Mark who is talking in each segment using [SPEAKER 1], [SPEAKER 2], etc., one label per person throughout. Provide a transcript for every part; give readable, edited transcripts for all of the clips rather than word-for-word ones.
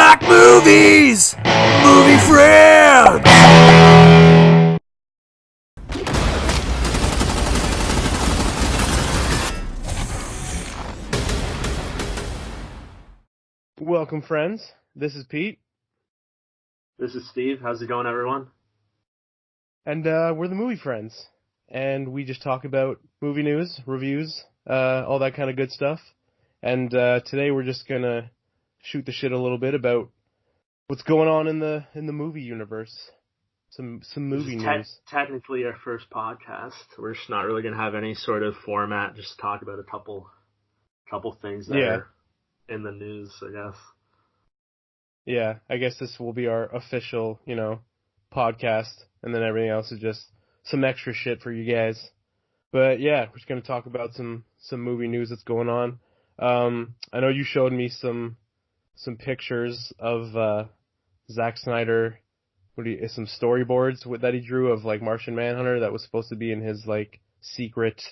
[SPEAKER 1] like movies! Movie friends!
[SPEAKER 2] Welcome, friends. This is Pete.
[SPEAKER 3] This is Steve. How's it going, everyone?
[SPEAKER 2] And we're the Movie Friends. And we just talk about movie news, reviews, all that kind of good stuff. And today we're just going to shoot the shit a little bit about what's going on in the movie universe. Some movie news.
[SPEAKER 3] Technically our first podcast. We're just not really going to have any sort of format, just talk about a couple things that are in the news, I guess.
[SPEAKER 2] Yeah, I guess this will be our official, podcast, and then everything else is just some extra shit for you guys. But yeah, we're just going to talk about some movie news that's going on. I know you showed me some pictures of Zack Snyder, some storyboards that he drew of like Martian Manhunter that was supposed to be in his secret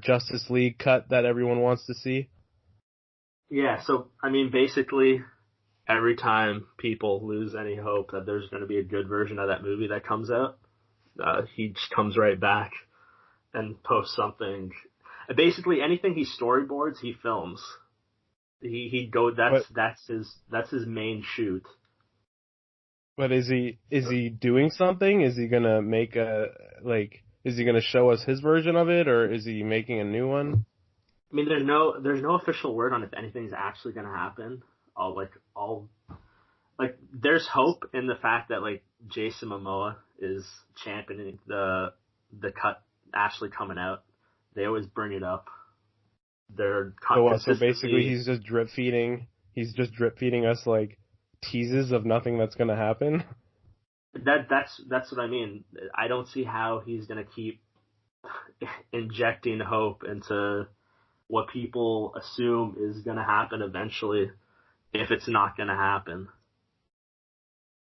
[SPEAKER 2] Justice League cut that everyone wants to see.
[SPEAKER 3] Yeah, so I mean basically every time people lose any hope that there's going to be a good version of that movie that comes out, he just comes right back and posts something. Basically anything he storyboards, he films. That's his main shoot.
[SPEAKER 2] But is he doing something? Is he gonna make is he gonna show us his version of it, or is he making a new one?
[SPEAKER 3] I mean, there's no official word on if anything's actually gonna happen. There's hope in the fact that Jason Momoa is championing the cut actually coming out. They always bring it up.
[SPEAKER 2] So basically he's just drip feeding us teases of nothing that's gonna happen.
[SPEAKER 3] That's what I mean. I don't see how he's gonna keep injecting hope into what people assume is gonna happen eventually if it's not gonna happen.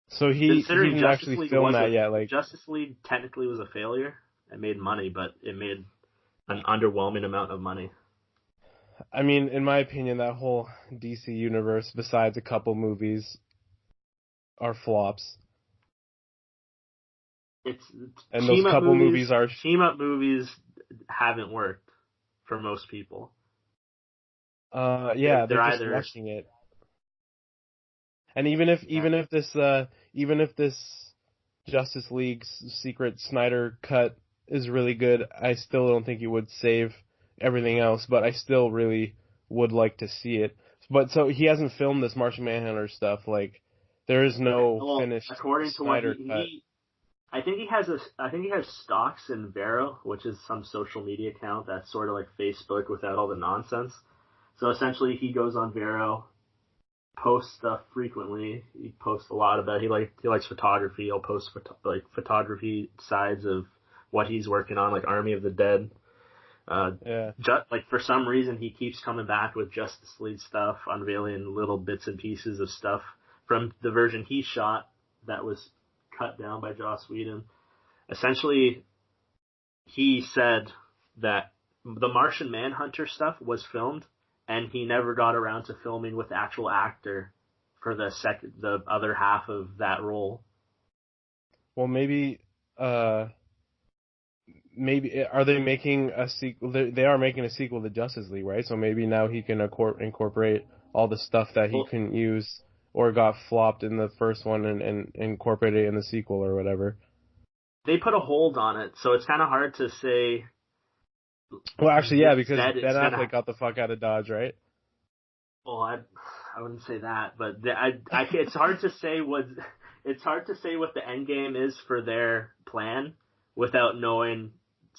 [SPEAKER 2] So he didn't actually film that yet.
[SPEAKER 3] Justice League technically was a failure. It made money, but it made an underwhelming amount of money.
[SPEAKER 2] I mean, in my opinion, that whole DC universe, besides a couple movies, are flops. And those couple movies are
[SPEAKER 3] team-up movies haven't worked for most people.
[SPEAKER 2] Yeah, they're just rushing it. And even if this Justice League's secret Snyder cut is really good, I still don't think it would save everything else, but I still really would like to see it. But so he hasn't filmed this Martian Manhunter stuff. There is no finished
[SPEAKER 3] according to
[SPEAKER 2] Snyder cut.
[SPEAKER 3] I think he has stocks in Vero, which is some social media account that's sort of like Facebook without all the nonsense. So essentially, he goes on Vero, posts stuff frequently. He posts a lot about he likes photography. He'll post photography sides of what he's working on, like Army of the Dead. For some reason, he keeps coming back with Justice League stuff, unveiling little bits and pieces of stuff from the version he shot that was cut down by Joss Whedon. Essentially, he said that the Martian Manhunter stuff was filmed, and he never got around to filming with the actual actor for the other half of that role.
[SPEAKER 2] Well, maybe are they making a sequel? They are making a sequel to Justice League, right? So maybe now he can incorporate all the stuff that he couldn't use or got flopped in the first one and incorporate it in the sequel or whatever.
[SPEAKER 3] They put a hold on it, so it's kind of hard to say.
[SPEAKER 2] Well, actually, yeah, because Ben Affleck got the fuck out of Dodge, right?
[SPEAKER 3] Well, I wouldn't say that, but it's hard to say what the end game is for their plan without knowing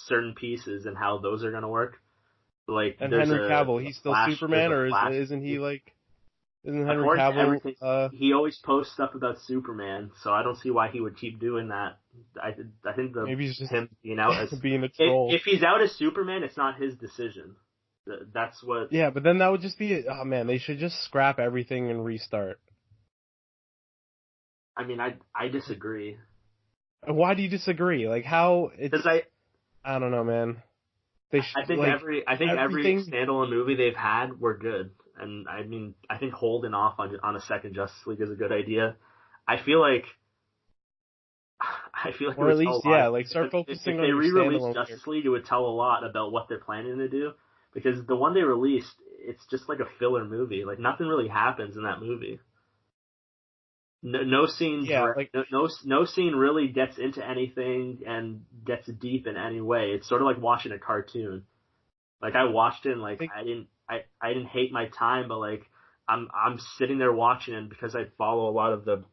[SPEAKER 3] certain pieces and how those are going to work.
[SPEAKER 2] And Henry Cavill, he's still Superman, or isn't he Isn't Henry Cavill?
[SPEAKER 3] He always posts stuff about Superman, so I don't see why he would keep doing that. I think
[SPEAKER 2] maybe he's just
[SPEAKER 3] him being out as
[SPEAKER 2] being a troll.
[SPEAKER 3] If he's out as Superman, it's not his decision. That's what.
[SPEAKER 2] Yeah, but then that would just be. Oh man, they should just scrap everything and restart.
[SPEAKER 3] I mean, I disagree.
[SPEAKER 2] Why do you disagree? How?
[SPEAKER 3] Because
[SPEAKER 2] I don't know, man.
[SPEAKER 3] I think every standalone movie they've had were good. and I mean, I think holding off on a second Justice League is a good idea. I feel like
[SPEAKER 2] or
[SPEAKER 3] it
[SPEAKER 2] at
[SPEAKER 3] would tell
[SPEAKER 2] least
[SPEAKER 3] a lot.
[SPEAKER 2] like start
[SPEAKER 3] If
[SPEAKER 2] focusing
[SPEAKER 3] they
[SPEAKER 2] on your
[SPEAKER 3] re-released
[SPEAKER 2] standalone.
[SPEAKER 3] Justice League, it would tell a lot about what they're planning to do. Because the one they released, it's just like a filler movie. Like nothing really happens in that movie. No scene, no scene really gets into anything and gets deep in any way. It's sort of like watching a cartoon. Like I watched it, and like I didn't hate my time, but like I'm sitting there watching it because I follow a lot of the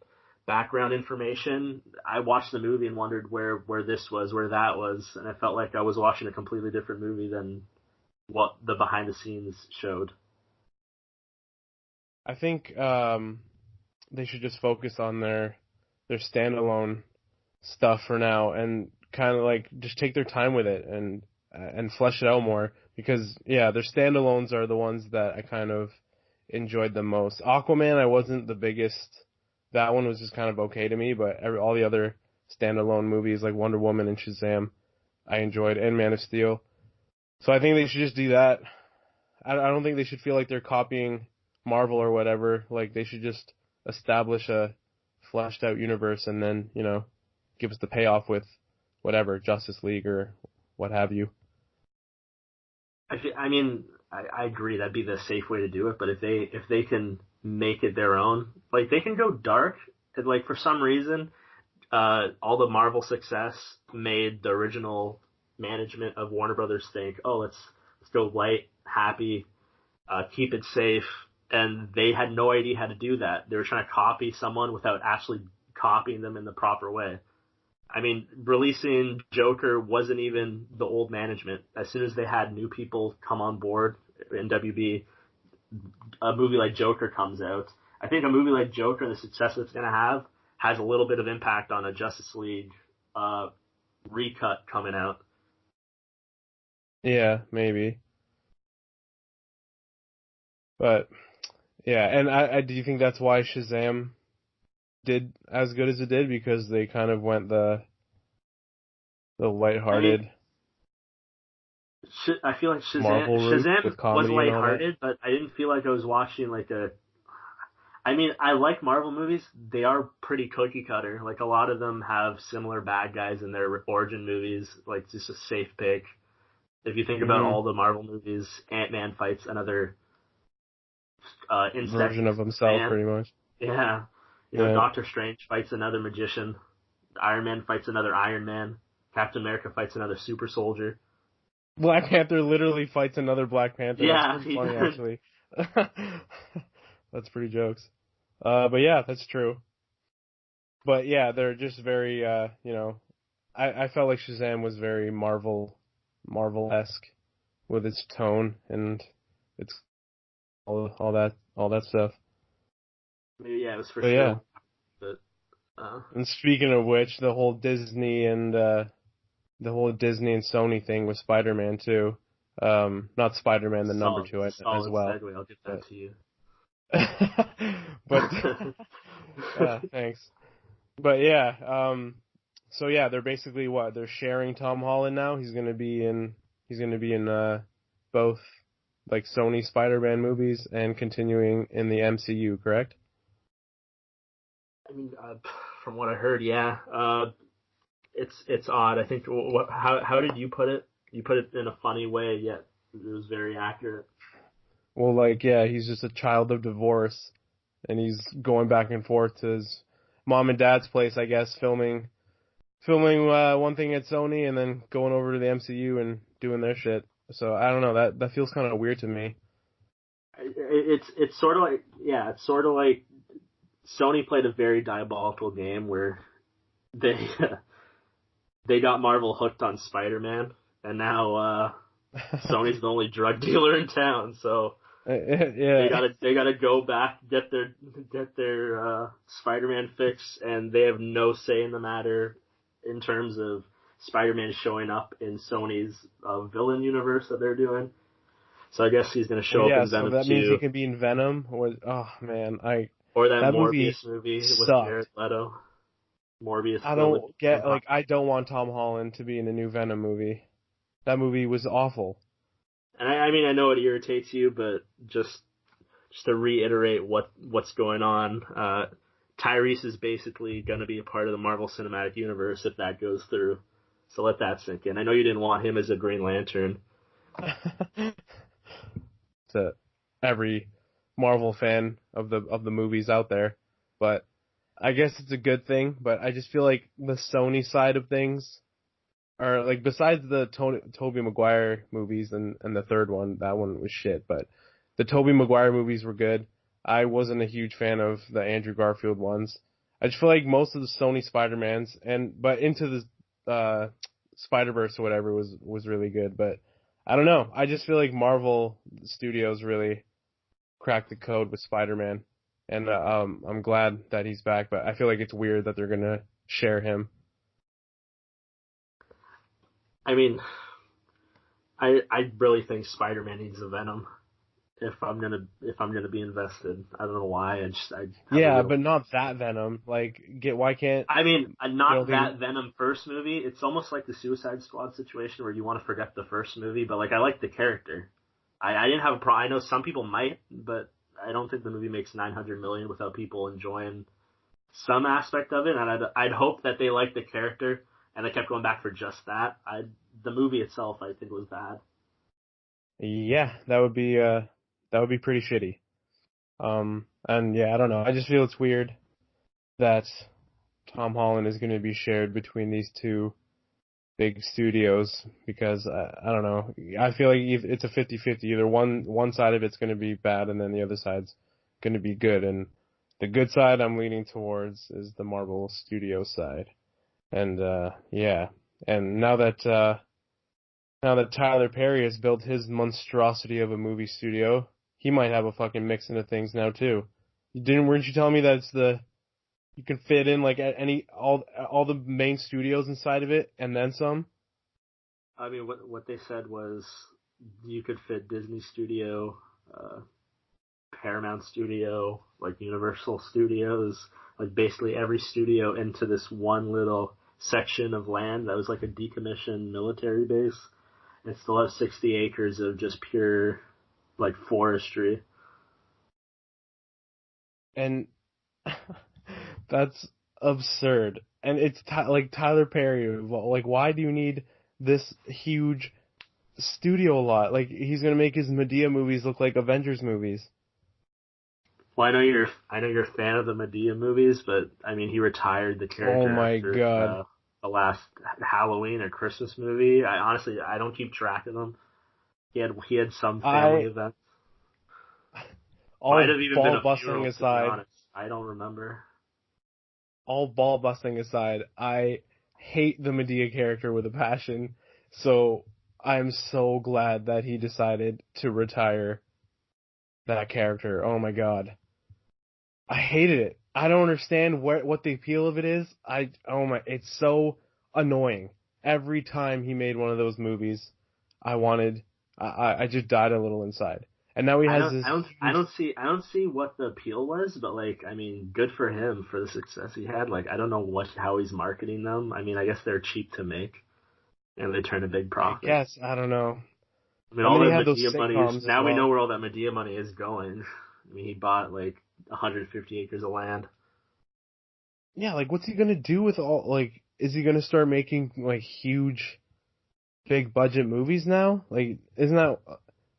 [SPEAKER 3] background information. I watched the movie and wondered where this was, where that was, and I felt like I was watching a completely different movie than what the behind the scenes showed.
[SPEAKER 2] I think they should just focus on their standalone stuff for now, and kind of like just take their time with it and flesh it out more, because their standalones are the ones that I kind of enjoyed the most. Aquaman, I wasn't the biggest. That one was just kind of okay to me, but all the other standalone movies like Wonder Woman and Shazam, I enjoyed, and Man of Steel. So I think they should just do that. I don't think they should feel like they're copying Marvel or whatever. Like they should just establish a fleshed out universe and then, give us the payoff with whatever, Justice League or what have you.
[SPEAKER 3] I mean, I agree that'd be the safe way to do it, but if they can make it their own, like they can go dark, and like for some reason, all the Marvel success made the original management of Warner Brothers think, oh, let's go light, happy, keep it safe, and they had no idea how to do that. They were trying to copy someone without actually copying them in the proper way. I mean, releasing Joker wasn't even the old management. As soon as they had new people come on board in WB, a movie like Joker comes out. I think a movie like Joker and the success it's going to have has a little bit of impact on a Justice League recut coming out.
[SPEAKER 2] Yeah, maybe. But, and do you think that's why Shazam did as good as it did, because they kind of went the lighthearted.
[SPEAKER 3] I feel like
[SPEAKER 2] Marvel route with
[SPEAKER 3] Shazam
[SPEAKER 2] comedy
[SPEAKER 3] was
[SPEAKER 2] and all that.
[SPEAKER 3] lighthearted, but I didn't feel like I was watching like a. I mean, I like Marvel movies. They are pretty cookie cutter. Like a lot of them have similar bad guys in their origin movies. Like just a safe pick. If you think about all the Marvel movies, Ant-Man fights another insect
[SPEAKER 2] version of himself,
[SPEAKER 3] man.
[SPEAKER 2] pretty much.
[SPEAKER 3] Yeah. Doctor Strange fights another magician. Iron Man fights another Iron Man. Captain America fights another super soldier.
[SPEAKER 2] Black Panther literally fights another Black Panther.
[SPEAKER 3] Yeah,
[SPEAKER 2] that's pretty funny, actually. That's pretty jokes. But yeah, that's true. But yeah, they're just very, I felt like Shazam was very Marvel-esque with its tone and its all that stuff.
[SPEAKER 3] Yeah, it was for
[SPEAKER 2] but
[SPEAKER 3] sure.
[SPEAKER 2] Yeah.
[SPEAKER 3] But,
[SPEAKER 2] And speaking of which, the whole Disney and Sony thing with Spider-Man too. Not Spider-Man, the number 2 as well.
[SPEAKER 3] Segue, I'll give that to you.
[SPEAKER 2] But thanks. But yeah, so yeah, they're basically they're sharing Tom Holland now. He's gonna be in both like Sony Spider-Man movies and continuing in the MCU, correct?
[SPEAKER 3] I mean, from what I heard, yeah. It's odd. I think how did you put it? You put it in a funny way, yet it was very accurate.
[SPEAKER 2] Well, he's just a child of divorce, and he's going back and forth to his mom and dad's place, I guess, filming one thing at Sony and then going over to the MCU and doing their shit. So I don't know, that feels kind of weird to me.
[SPEAKER 3] It's sort of like Sony played a very diabolical game where they got Marvel hooked on Spider-Man, and now Sony's the only drug dealer in town. So they gotta go back, get their Spider-Man fix, and they have no say in the matter in terms of Spider-Man showing up in Sony's villain universe that they're doing. So I guess he's gonna show up in Venom 2.
[SPEAKER 2] So that means he can be in Venom. Or
[SPEAKER 3] that Morbius movie with Jared Leto. Morbius.
[SPEAKER 2] I don't want Tom Holland to be in a new Venom movie. That movie was awful.
[SPEAKER 3] And I mean, I know it irritates you, but just just to reiterate what's going on, Tyrese is basically going to be a part of the Marvel Cinematic Universe if that goes through. So let that sink in. I know you didn't want him as a Green Lantern.
[SPEAKER 2] To every Marvel fan of the movies out there, but I guess it's a good thing. But I just feel like the Sony side of things are like, besides the Tobey Maguire movies and the third one, that one was shit. But the Tobey Maguire movies were good. I wasn't a huge fan of the Andrew Garfield ones. I just feel like most of the Sony Spider-Mans but Into the Spider-Verse or whatever was really good. But I don't know. I just feel like Marvel Studios really cracked the code with Spider-Man, and I'm glad that he's back. But I feel like it's weird that they're gonna share him.
[SPEAKER 3] I mean, I really think Spider-Man needs a Venom. If I'm gonna be invested, I don't know why.
[SPEAKER 2] But not that Venom. Like, why can't?
[SPEAKER 3] I mean, not that Venom first movie. It's almost like the Suicide Squad situation where you want to forget the first movie, but like I like the character. I didn't have a problem. I know some people might, but I don't think the movie makes $900 million without people enjoying some aspect of it. And I'd hope that they liked the character and they kept going back for just that. The movie itself, I think, was bad.
[SPEAKER 2] Yeah, that would be pretty shitty. And yeah, I don't know. I just feel it's weird that Tom Holland is going to be shared between these two big studios because I don't know. I feel like it's a 50-50. Either one side of it's going to be bad and then the other side's going to be good. And the good side I'm leaning towards is the Marvel Studio side. And yeah. And now that Tyler Perry has built his monstrosity of a movie studio, he might have a fucking mix into things now too. Weren't you telling me that you can fit in like all the main studios inside of it and then some?
[SPEAKER 3] I mean, what they said was you could fit Disney Studio, Paramount Studio, like Universal Studios, like basically every studio into this one little section of land that was like a decommissioned military base. It still has 60 acres of just pure, like, forestry.
[SPEAKER 2] And that's absurd. And it's like Tyler Perry. Like, why do you need this huge studio lot? Like, he's gonna make his Medea movies look like Avengers movies.
[SPEAKER 3] Well, I know you're a fan of the Medea movies, but I mean, he retired the character.
[SPEAKER 2] Oh my
[SPEAKER 3] after,
[SPEAKER 2] god.
[SPEAKER 3] The last Halloween or Christmas movie. I don't keep track of them. He had some family events. Might have even been a funeral, to be honest. I don't remember.
[SPEAKER 2] All ball busting aside, I hate the Medea character with a passion. So I'm so glad that he decided to retire that character. Oh my god. I hated it. I don't understand what the appeal of it is. It's so annoying. Every time he made one of those movies, I just died a little inside. And now he has this.
[SPEAKER 3] I don't see what the appeal was, but like, I mean, good for him for the success he had. Like, I don't know how he's marketing them. I mean, I guess they're cheap to make, and they turn a big profit.
[SPEAKER 2] Yes, I don't know.
[SPEAKER 3] I mean, all that Medea money is now. We know where all that Medea money is going. I mean, he bought like 150 acres of land.
[SPEAKER 2] Yeah, like, what's he gonna do with like, is he gonna start making, like, huge, big budget movies now? Like,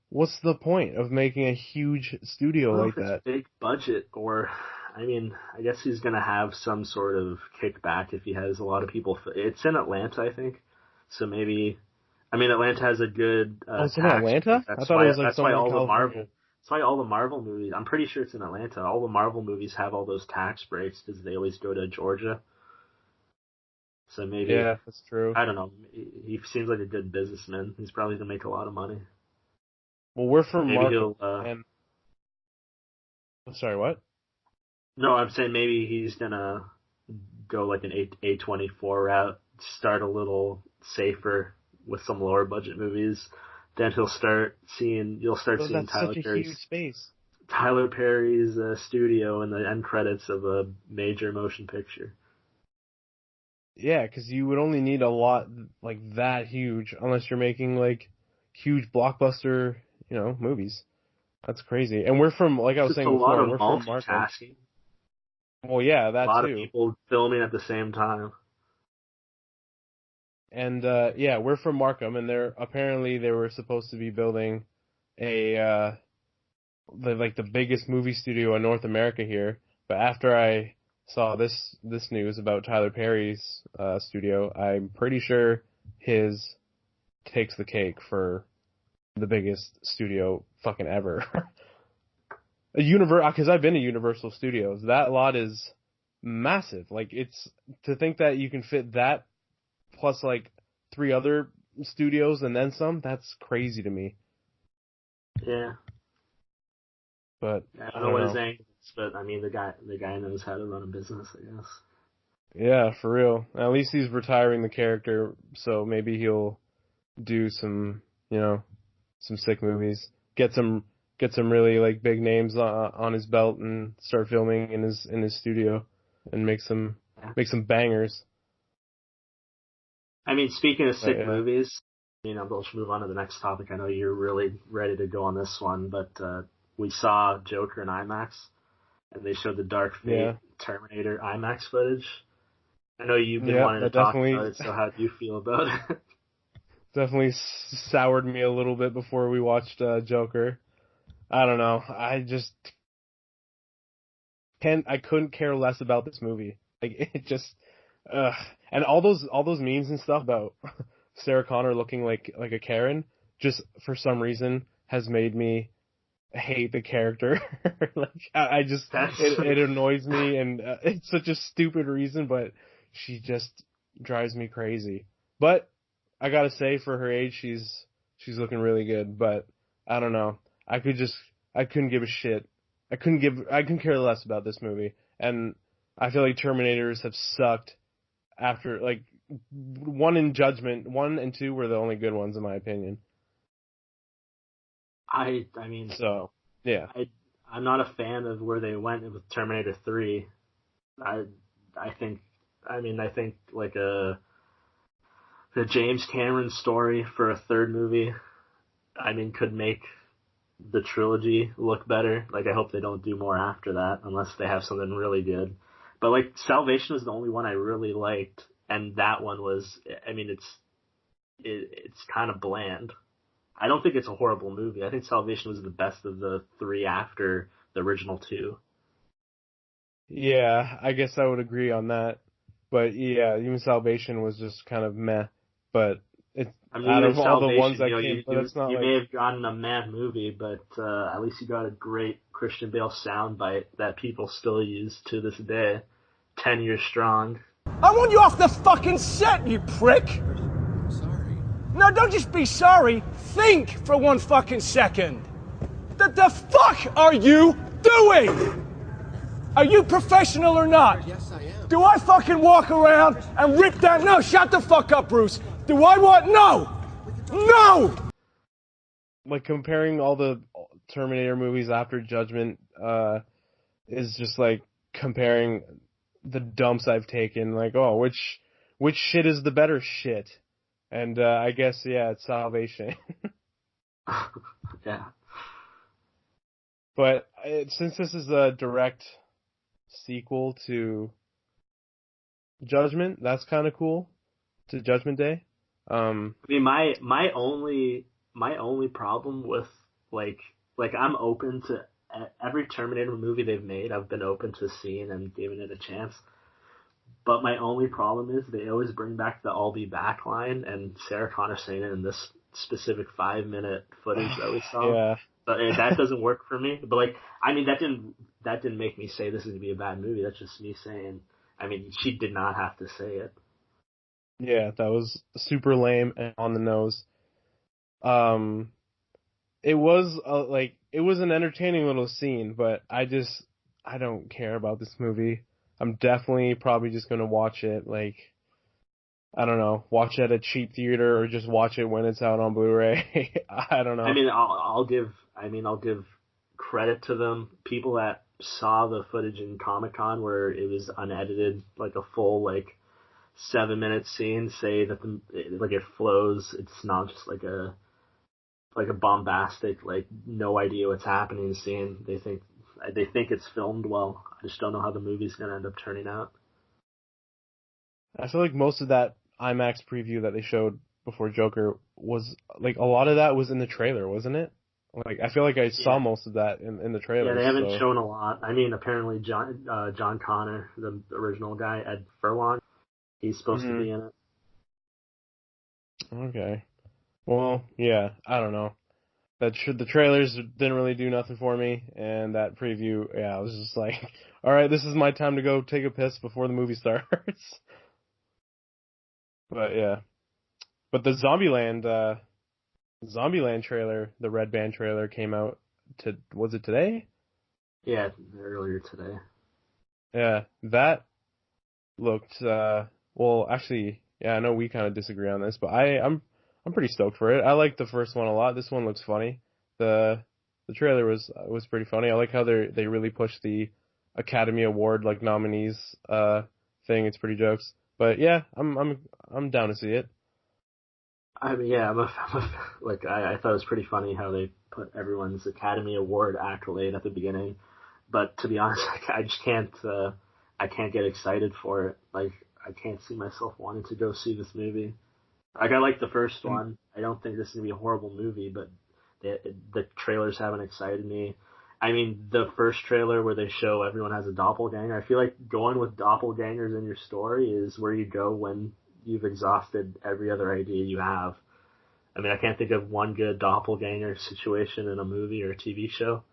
[SPEAKER 2] what's the point of making a huge studio like that?
[SPEAKER 3] Big budget, or, I mean, I guess he's gonna have some sort of kickback if he has a lot of people. It's in Atlanta, I think, so maybe, I mean, Atlanta has a good,
[SPEAKER 2] it's in Atlanta? I thought it was like somewhere in California.
[SPEAKER 3] That's why all the Marvel movies, I'm pretty sure it's in Atlanta, all the Marvel movies have all those tax breaks because they always go to Georgia. So maybe...
[SPEAKER 2] Yeah, that's true.
[SPEAKER 3] I don't know. He seems like a good businessman. He's probably going to make a lot of money.
[SPEAKER 2] Well, we're from Marvel, and... Sorry, what?
[SPEAKER 3] No, I'm saying maybe he's going to go like an A24 route, start a little safer with some lower budget movies. Then you'll start seeing Tyler Perry's studio in the end credits of a major motion picture.
[SPEAKER 2] Yeah, because you would only need a lot like that huge unless you're making like huge blockbuster, movies. That's crazy. And we're from, like I was
[SPEAKER 3] It's just
[SPEAKER 2] saying
[SPEAKER 3] a lot
[SPEAKER 2] before,
[SPEAKER 3] of
[SPEAKER 2] we're from Markham.
[SPEAKER 3] multitasking.
[SPEAKER 2] Well, yeah,
[SPEAKER 3] A
[SPEAKER 2] that
[SPEAKER 3] lot of
[SPEAKER 2] too.
[SPEAKER 3] people filming at the same time.
[SPEAKER 2] And yeah, we're from Markham, and they were supposed to be building a the biggest movie studio in North America here. But after I saw this news about Tyler Perry's studio, I'm pretty sure his takes the cake for the biggest studio fucking ever. Because I've been to Universal Studios. That lot is massive. Like, it's to think that you can fit that plus like 3 other studios and then some. That's crazy to me.
[SPEAKER 3] Yeah.
[SPEAKER 2] But
[SPEAKER 3] I don't know what his angle is, but I mean, the guy knows how to run a business, I guess.
[SPEAKER 2] yeah, for real. At least he's retiring the character, so maybe he'll do some, some sick movies. Get some really like big names on his belt and start filming in his studio and make some bangers.
[SPEAKER 3] I mean, speaking of sick movies, let's move on to the next topic. I know you're really ready to go on this one, but we saw Joker in IMAX, and they showed the Dark Fate Terminator IMAX footage. I know you've been wanting to talk about it, so how do you feel about it?
[SPEAKER 2] Definitely soured me a little bit before we watched Joker. I don't know. I couldn't care less about this movie. Like, it just, and all those memes and stuff about Sarah Connor looking like a Karen, just for some reason has made me hate the character. Like, it annoys me, and it's such a stupid reason, but she just drives me crazy. But I gotta say, for her age, she's looking really good. But I don't know. I couldn't give a shit. I couldn't care less about this movie. And I feel like Terminators have sucked after, like, 1 and Judgment, 1 and 2 were the only good ones in my opinion.
[SPEAKER 3] I mean,
[SPEAKER 2] so yeah.
[SPEAKER 3] I'm not a fan of where they went with Terminator 3. I think like the James Cameron story for a third movie, could make the trilogy look better. Like, I hope they don't do more after that unless they have something really good. But like, Salvation was the only one I really liked, and that one was, it's kind of bland. I don't think it's a horrible movie. I think Salvation was the best of the 3 after the original 2.
[SPEAKER 2] Yeah, I guess I would agree on that. But yeah, even Salvation was just kind of meh. But it's out of all the ones that came, but it's not
[SPEAKER 3] you
[SPEAKER 2] like...
[SPEAKER 3] may have gotten a mad movie, but at least you got a great Christian Bale soundbite that people still use to this day, 10 years strong.
[SPEAKER 1] I want you off the fucking set, you prick!
[SPEAKER 4] I'm sorry.
[SPEAKER 1] No, don't just be sorry. Think for 1 fucking second. The fuck are you doing? Are you professional or not?
[SPEAKER 4] Yes, I am.
[SPEAKER 1] Do I fucking walk around and rip that? No, shut the fuck up, Bruce. Do I want? No! No!
[SPEAKER 2] Like, comparing all the Terminator movies after Judgment is just like comparing the dumps I've taken. Like, oh, which shit is the better shit? And I guess, yeah, it's Salvation.
[SPEAKER 3] Yeah.
[SPEAKER 2] But since this is a direct sequel to Judgment, that's kind of cool. To Judgment Day.
[SPEAKER 3] I mean, my only problem with like I'm open to every Terminator movie they've made. I've been open to seeing and giving it a chance. But my only problem is they always bring back the "I'll be back" line, and Sarah Connor saying it in this specific 5-minute footage that we saw.
[SPEAKER 2] Yeah.
[SPEAKER 3] But that doesn't work for me. But like, I mean, that didn't make me say this is gonna be a bad movie. That's just me saying. I mean, she did not have to say it.
[SPEAKER 2] Yeah, that was super lame and on the nose. It was it was an entertaining little scene, but I don't care about this movie. I'm definitely probably just gonna watch it, like, I don't know, watch it at a cheap theater or just watch it when it's out on Blu-ray. I don't know.
[SPEAKER 3] I mean, I'll give credit to them. People that saw the footage in Comic-Con where it was unedited, like a full 7-minute scene, say that it flows. It's not just like a like a bombastic, like no idea what's happening scene. They think it's filmed well. I just don't know how the movie's gonna end up turning out.
[SPEAKER 2] I feel like most of that IMAX preview that they showed before Joker was like a lot of that was in the trailer, wasn't it? Like I feel like I saw most of that in the trailer.
[SPEAKER 3] Yeah, they haven't shown a lot. I mean, apparently John Connor, the original guy, Ed Furlong, he's supposed to be in it.
[SPEAKER 2] Okay. Well, yeah, I don't know. The trailers didn't really do nothing for me, and that preview, yeah, I was just like, all right, this is my time to go take a piss before the movie starts. But yeah, but the Zombieland trailer, the Red Band trailer came out was it today?
[SPEAKER 3] Yeah, earlier today.
[SPEAKER 2] Yeah, that looked, well, actually, yeah, I know we kind of disagree on this, but I'm pretty stoked for it. I like the first one a lot. This one looks funny. The trailer was pretty funny. I like how they really pushed the Academy Award like nominees thing. It's pretty jokes. But yeah, I'm down to see it.
[SPEAKER 3] I mean, yeah, I thought it was pretty funny how they put everyone's Academy Award accolade at the beginning. But to be honest, I just can't. I can't get excited for it. Like, I can't see myself wanting to go see this movie. Like, I like the first one. I don't think this is gonna be a horrible movie, but the trailers haven't excited me. I mean, the first trailer where they show everyone has a doppelganger, I feel like going with doppelgangers in your story is where you go when you've exhausted every other idea you have. I mean, I can't think of one good doppelganger situation in a movie or a TV show.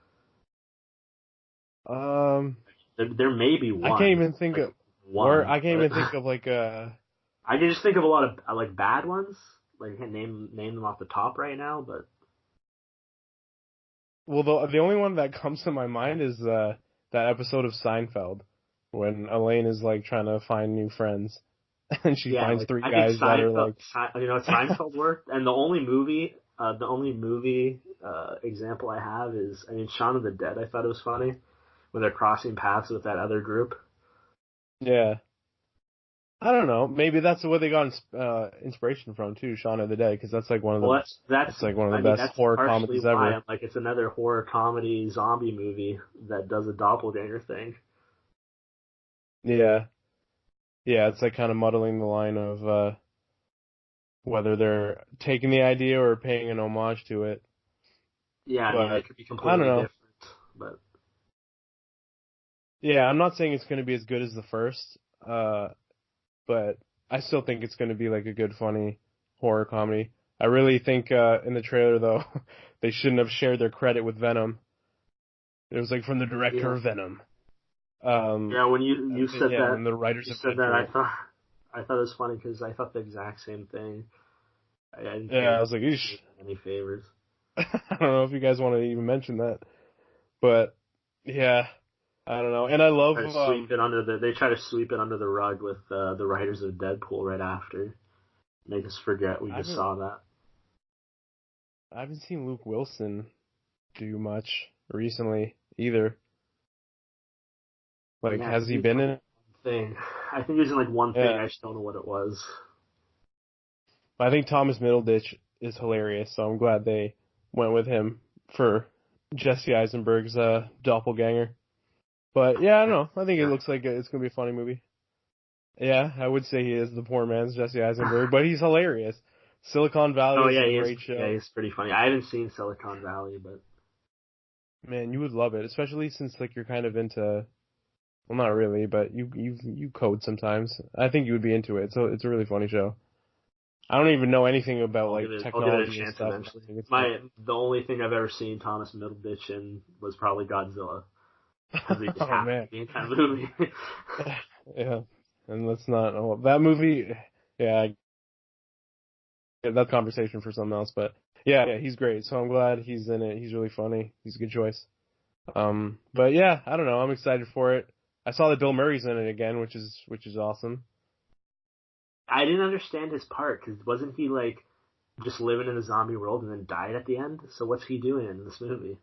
[SPEAKER 3] There may be one.
[SPEAKER 2] I can't even think of
[SPEAKER 3] one.
[SPEAKER 2] Or I can't even think of like a.
[SPEAKER 3] I can just think of a lot of like bad ones. Like I can't name them off the top right now, but.
[SPEAKER 2] Well, the only one that comes to my mind is that episode of Seinfeld when Elaine is like trying to find new friends, and she finds three guys that are like.
[SPEAKER 3] Seinfeld worked, and the only movie example I have is, I mean, Shaun of the Dead. I thought it was funny when they're crossing paths with that other group.
[SPEAKER 2] Yeah. I don't know. Maybe that's where they got inspiration from too, Shaun of the Dead, because that's like one of the that's like one of the best horror comedies ever.
[SPEAKER 3] Like it's another horror comedy zombie movie that does a doppelganger thing.
[SPEAKER 2] Yeah, yeah, it's like kind of muddling the line of whether they're taking the idea or paying an homage to it.
[SPEAKER 3] Yeah, I mean, it could be completely different, but
[SPEAKER 2] yeah, I'm not saying it's going to be as good as the first. But I still think it's going to be like a good, funny horror comedy. I really think in the trailer, though, they shouldn't have shared their credit with Venom. It was like from the director of Venom.
[SPEAKER 3] Yeah, when you said that,
[SPEAKER 2] and the writers of
[SPEAKER 3] said that, I thought it was funny because I thought the exact same thing.
[SPEAKER 2] I was like, eesh.
[SPEAKER 3] Any favors?
[SPEAKER 2] I don't know if you guys want to even mention that, but yeah. I don't know, and I love
[SPEAKER 3] they try to sweep it under the rug with the writers of Deadpool right after. Make us forget we just saw that.
[SPEAKER 2] I haven't seen Luke Wilson do much recently either. Like, has he been in it?
[SPEAKER 3] I think he was in like one thing. I just don't know what it was.
[SPEAKER 2] I think Thomas Middleditch is hilarious, so I'm glad they went with him for Jesse Eisenberg's doppelganger. But yeah, I don't know. I think it looks like it's gonna be a funny movie. Yeah, I would say he is the poor man's Jesse Eisenberg, but he's hilarious. Silicon Valley is a great show.
[SPEAKER 3] Yeah, he's pretty funny. I haven't seen Silicon Valley, but
[SPEAKER 2] man, you would love it, especially since like you're kind of into. Well, not really, but you code sometimes. I think you would be into it. So it's a really funny show. I don't even know anything about like technology and stuff.
[SPEAKER 3] The only thing I've ever seen Thomas Middleditch in was probably Godzilla. Because they just to be in that movie.
[SPEAKER 2] Yeah, and let's not that movie. Yeah, that conversation for something else. But yeah, he's great. So I'm glad he's in it. He's really funny. He's a good choice. But yeah, I don't know. I'm excited for it. I saw that Bill Murray's in it again, which is awesome.
[SPEAKER 3] I didn't understand his part because wasn't he like just living in the zombie world and then died at the end? So what's he doing in this movie?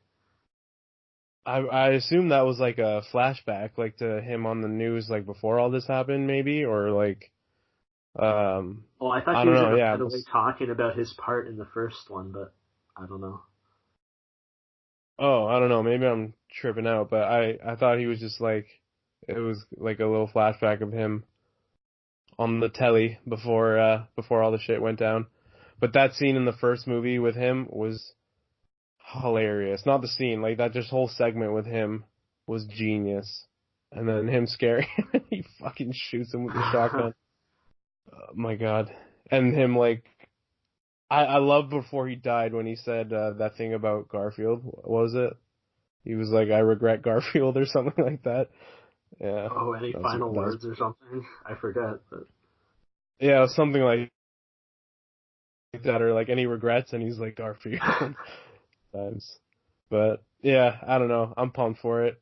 [SPEAKER 2] I assume that was like a flashback, like to him on the news, like before all this happened, maybe, or like.
[SPEAKER 3] Well, I thought he was talking about his part in the first one, but I don't know.
[SPEAKER 2] Oh, I don't know. Maybe I'm tripping out, but I thought he was just like, it was like a little flashback of him on the telly before all the shit went down. But that scene in the first movie with him was hilarious. Not the scene, like that just whole segment with him was genius. And then him scaring him, and he fucking shoots him with the shotgun. Oh my god. And him like, I love before he died when he said that thing about Garfield. What was it? He was like, I regret Garfield or something like that. Yeah.
[SPEAKER 3] Oh, any final words or something? I forget. But...
[SPEAKER 2] Yeah, it was something like that, or like any regrets, and he's like Garfield. Times. But yeah, I don't know. I'm pumped for it.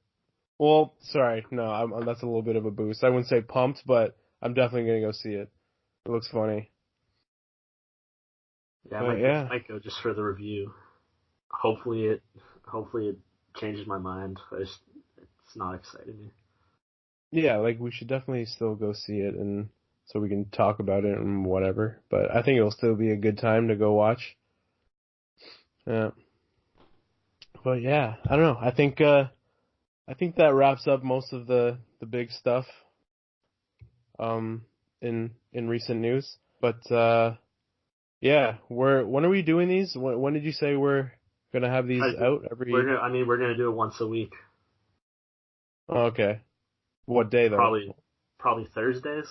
[SPEAKER 2] Well, sorry, no, that's a little bit of a boost. I wouldn't say pumped, but I'm definitely gonna go see it. It looks funny.
[SPEAKER 3] Yeah, I might go just for the review. Hopefully it changes my mind. It's not exciting me.
[SPEAKER 2] Yeah, like we should definitely still go see it, and so we can talk about it and whatever. But I think it'll still be a good time to go watch. Yeah. But yeah, I don't know. I think that wraps up most of the big stuff in recent news. But yeah, when are we doing these? When did you say we're gonna have these out every?
[SPEAKER 3] We're gonna do it once a week.
[SPEAKER 2] Oh, okay. What day though?
[SPEAKER 3] Probably Thursdays,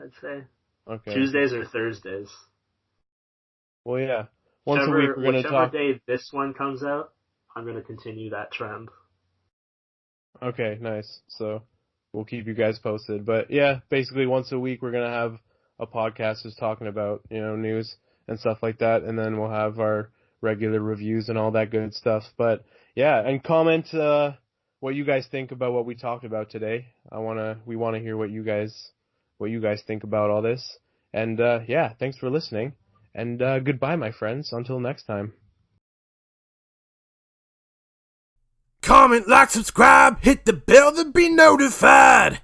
[SPEAKER 3] I'd say.
[SPEAKER 2] Okay.
[SPEAKER 3] Tuesdays or Thursdays.
[SPEAKER 2] Well, yeah. Once a week we're gonna talk.
[SPEAKER 3] Whichever day this one comes out, I'm gonna continue that trend.
[SPEAKER 2] Okay, nice. So we'll keep you guys posted. But yeah, basically once a week we're gonna have a podcast just talking about, news and stuff like that, and then we'll have our regular reviews and all that good stuff. But yeah, and comment what you guys think about what we talked about today. We wanna hear what you guys think about all this. And yeah, thanks for listening. And goodbye, my friends. Until next time.
[SPEAKER 4] Comment, like, subscribe, hit the bell to be notified.